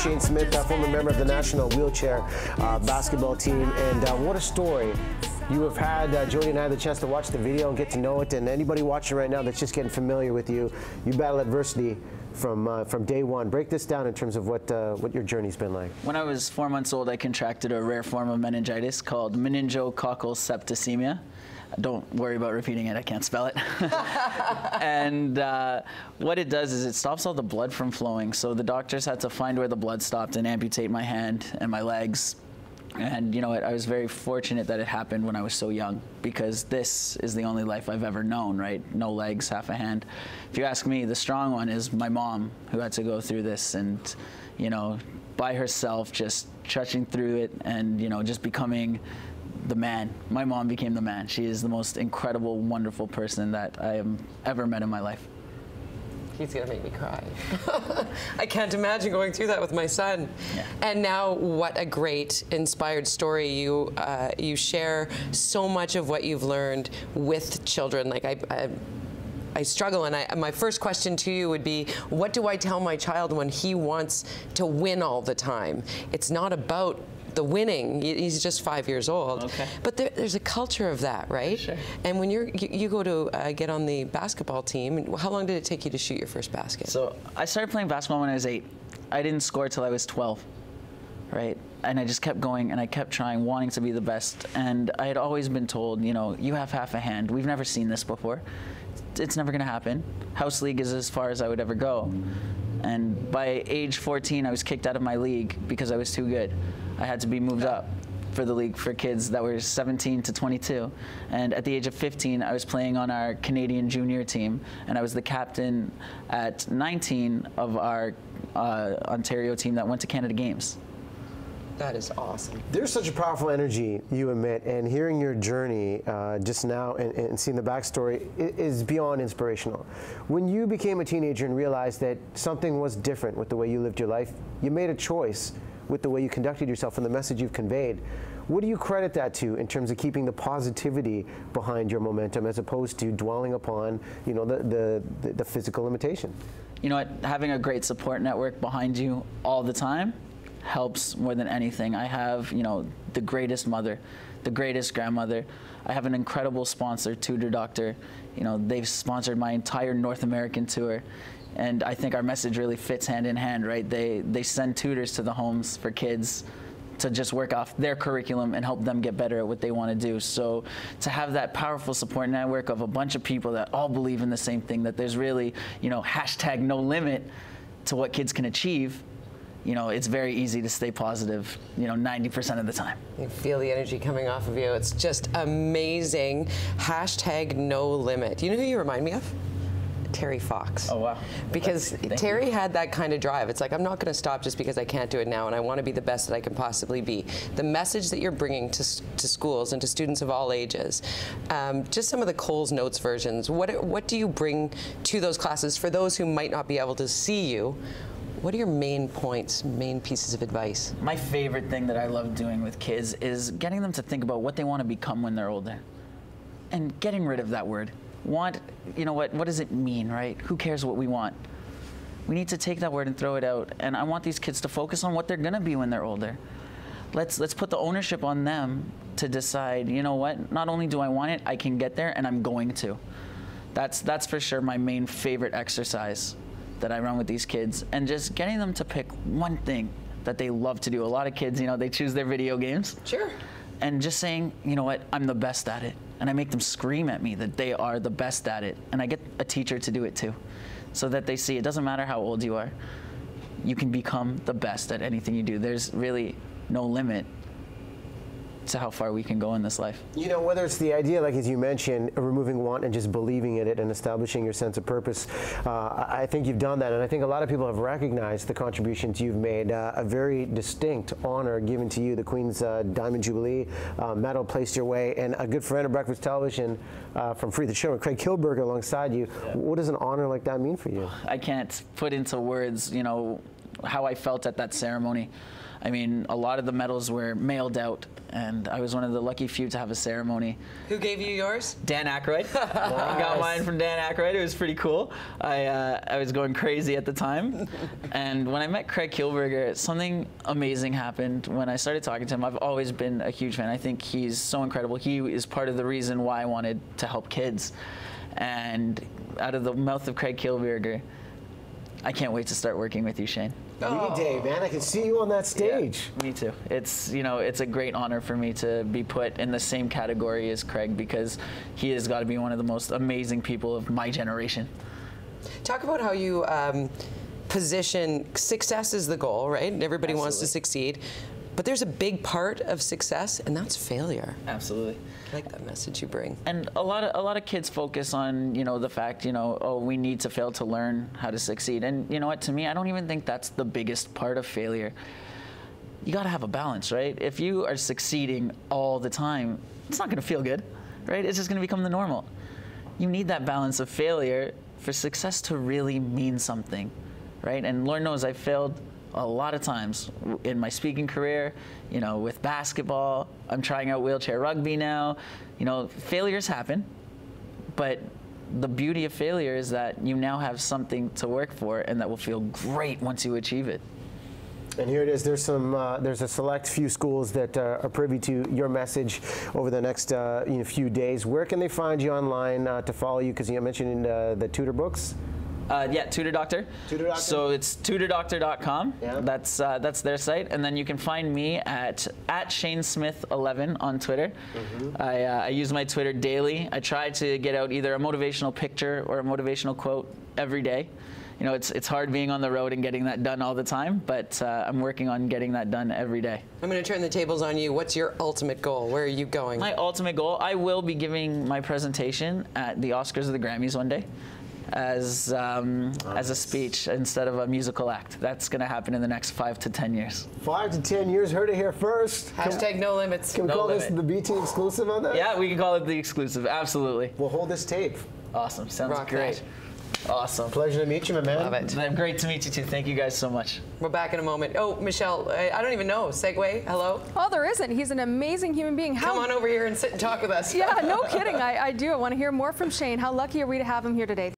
Shayne Smith, former member of the national wheelchair basketball team. And what a story. You have had, Jody and I, the chance to watch the video and get to know it. And anybody watching right now that's just getting familiar with you, you battle adversity from day one. Break this down in terms of what your journey's been like. When I was 4 months old, I contracted a rare form of meningitis called meningococcal septicemia. Don't worry about repeating it, I can't spell it. And what it does is it stops all the blood from flowing. So the doctors had to find where the blood stopped and amputate my hand and my legs. And you know what, I was very fortunate that it happened when I was so young, because this is the only life I've ever known, right? No legs, half a hand. If you ask me, the strong one is my mom, who had to go through this and, you know, by herself, just trudging through it and, you know, just becoming the man. My mom became the man. She is the most incredible, wonderful person that I have ever met in my life. He's gonna make me cry. I can't imagine going through that with my son. Yeah. And now, what a great, inspired story. You share so much of what you've learned with children. Like I struggle, and my first question to you would be, what do I tell my child when he wants to win all the time? It's not about the winning. He's just 5 years old. Okay. But there's a culture of that, right? Sure. And when you go to get on the basketball team, how long did it take you to shoot your first basket? So I started playing basketball when I was 8. I didn't score till I was 12, right? And I just kept going and I kept trying, wanting to be the best. And I had always been told, you know, you have half a hand. We've never seen this before. It's never gonna happen. House league is as far as I would ever go. And by age 14, I was kicked out of my league because I was too good. I had to be moved up for the league for kids that were 17 to 22. And at the age of 15, I was playing on our Canadian junior team, and I was the captain at 19 of our Ontario team that went to Canada Games. That is awesome. There's such a powerful energy you emit, and hearing your journey just now and seeing the backstory is beyond inspirational. When you became a teenager and realized that something was different with the way you lived your life, you made a choice with the way you conducted yourself and the message you've conveyed. What do you credit that to in terms of keeping the positivity behind your momentum, as opposed to dwelling upon, you know, the physical limitation? You know what, having a great support network behind you all the time helps more than anything. I have, you know, the greatest mother, the greatest grandmother. I have an incredible sponsor, tutor doctor. You know, they've sponsored my entire North American tour. And I think our message really fits hand in hand, right? They send tutors to the homes for kids to just work off their curriculum and help them get better at what they want to do. So to have that powerful support network of a bunch of people that all believe in the same thing, that there's really, you know, hashtag no limit to what kids can achieve, you know, it's very easy to stay positive, you know, 90% of the time. You feel the energy coming off of you. It's just amazing. Hashtag no limit. You know who you remind me of? Terry Fox. Oh, wow. Because Terry had that kind of drive. It's like, I'm not going to stop just because I can't do it now, and I want to be the best that I can possibly be. The message that you're bringing to schools and to students of all ages, just some of the Coles Notes versions, what do you bring to those classes for those who might not be able to see you? What are your main points, main pieces of advice? My favorite thing that I love doing with kids is getting them to think about what they want to become when they're older, and getting rid of that word. Want, you know what does it mean, right? Who cares what we want? We need to take that word and throw it out. And I want these kids to focus on what they're gonna be when they're older. Let's put the ownership on them to decide, you know what, not only do I want it, I can get there and I'm going to. That's for sure my main favorite exercise that I run with these kids, and just getting them to pick one thing that they love to do. A lot of kids, you know, they choose their video games. Sure. And just saying, you know what, I'm the best at it. And I make them scream at me that they are the best at it. And I get a teacher to do it too, so that they see it doesn't matter how old you are. You can become the best at anything you do. There's really no limit to how far we can go in this life. You know, whether it's the idea, like as you mentioned, removing want and just believing in it and establishing your sense of purpose, I think you've done that, and I think a lot of people have recognized the contributions you've made. A very distinct honor given to you, the Queen's Diamond Jubilee medal placed your way, and a good friend of Breakfast Television from Free the Show, Craig Kilberger, alongside you. Yeah. What does an honor like that mean for you? I can't put into words, you know, how I felt at that ceremony. I mean, a lot of the medals were mailed out, and I was one of the lucky few to have a ceremony. Who gave you yours? Dan Aykroyd. I got mine from Dan Aykroyd. It was pretty cool. I was going crazy at the time. And when I met Craig Kielburger, something amazing happened when I started talking to him. I've always been a huge fan. I think he's so incredible. He is part of the reason why I wanted to help kids. And out of the mouth of Craig Kielburger, I can't wait to start working with you, Shayne. Me day, man. I can see you on that stage. Yeah, me too. It's, you know, it's a great honor for me to be put in the same category as Craig, because he has got to be one of the most amazing people of my generation. Talk about how you position success is the goal, right? Everybody wants to succeed. But there's a big part of success, and that's failure. Absolutely. I like that message you bring. And a lot of kids focus on, you know, the fact, you know, oh, we need to fail to learn how to succeed. And you know what, to me, I don't even think that's the biggest part of failure. You got to have a balance, right? If you are succeeding all the time, it's not going to feel good, right? It's just going to become the normal. You need that balance of failure for success to really mean something, right? And Lord knows I've failed a lot of times in my speaking career, you know, with basketball. I'm trying out wheelchair rugby now. You know, failures happen, but the beauty of failure is that you now have something to work for, and that will feel great once you achieve it. And here it is. There's a select few schools that are privy to your message over the next few days. Where can they find you online to follow you? Because you mentioned in the tutor books. Yeah, Tutor Doctor. Tutor Doctor. So it's tutordoctor.com. Yeah. That's their site, and then you can find me at Shayne Smith 11 on Twitter. I use my Twitter daily. I try to get out either a motivational picture or a motivational quote every day. You know, it's hard being on the road and getting that done all the time, but I'm working on getting that done every day. I'm going to turn the tables on you. What's your ultimate goal? Where are you going? My ultimate goal, I will be giving my presentation at the Oscars or the Grammys one day, as a speech instead of a musical act. That's going to happen in the next 5 to 10 years. 5 to 10 years, heard it here first. Hashtag no limits. Can we call this the BT exclusive on that? Yeah, we can call it the exclusive, absolutely. We'll hold this tape. Awesome, sounds Rock great. that. Awesome. Pleasure to meet you, my man. Love it. Great to meet you too. Thank you guys so much. We're back in a moment. Oh, Michelle, I don't even know. Segue, hello? Oh, there isn't. He's an amazing human being. Come on over here and sit and talk with us. Yeah, no kidding. I do. I want to hear more from Shayne. How lucky are we to have him here today?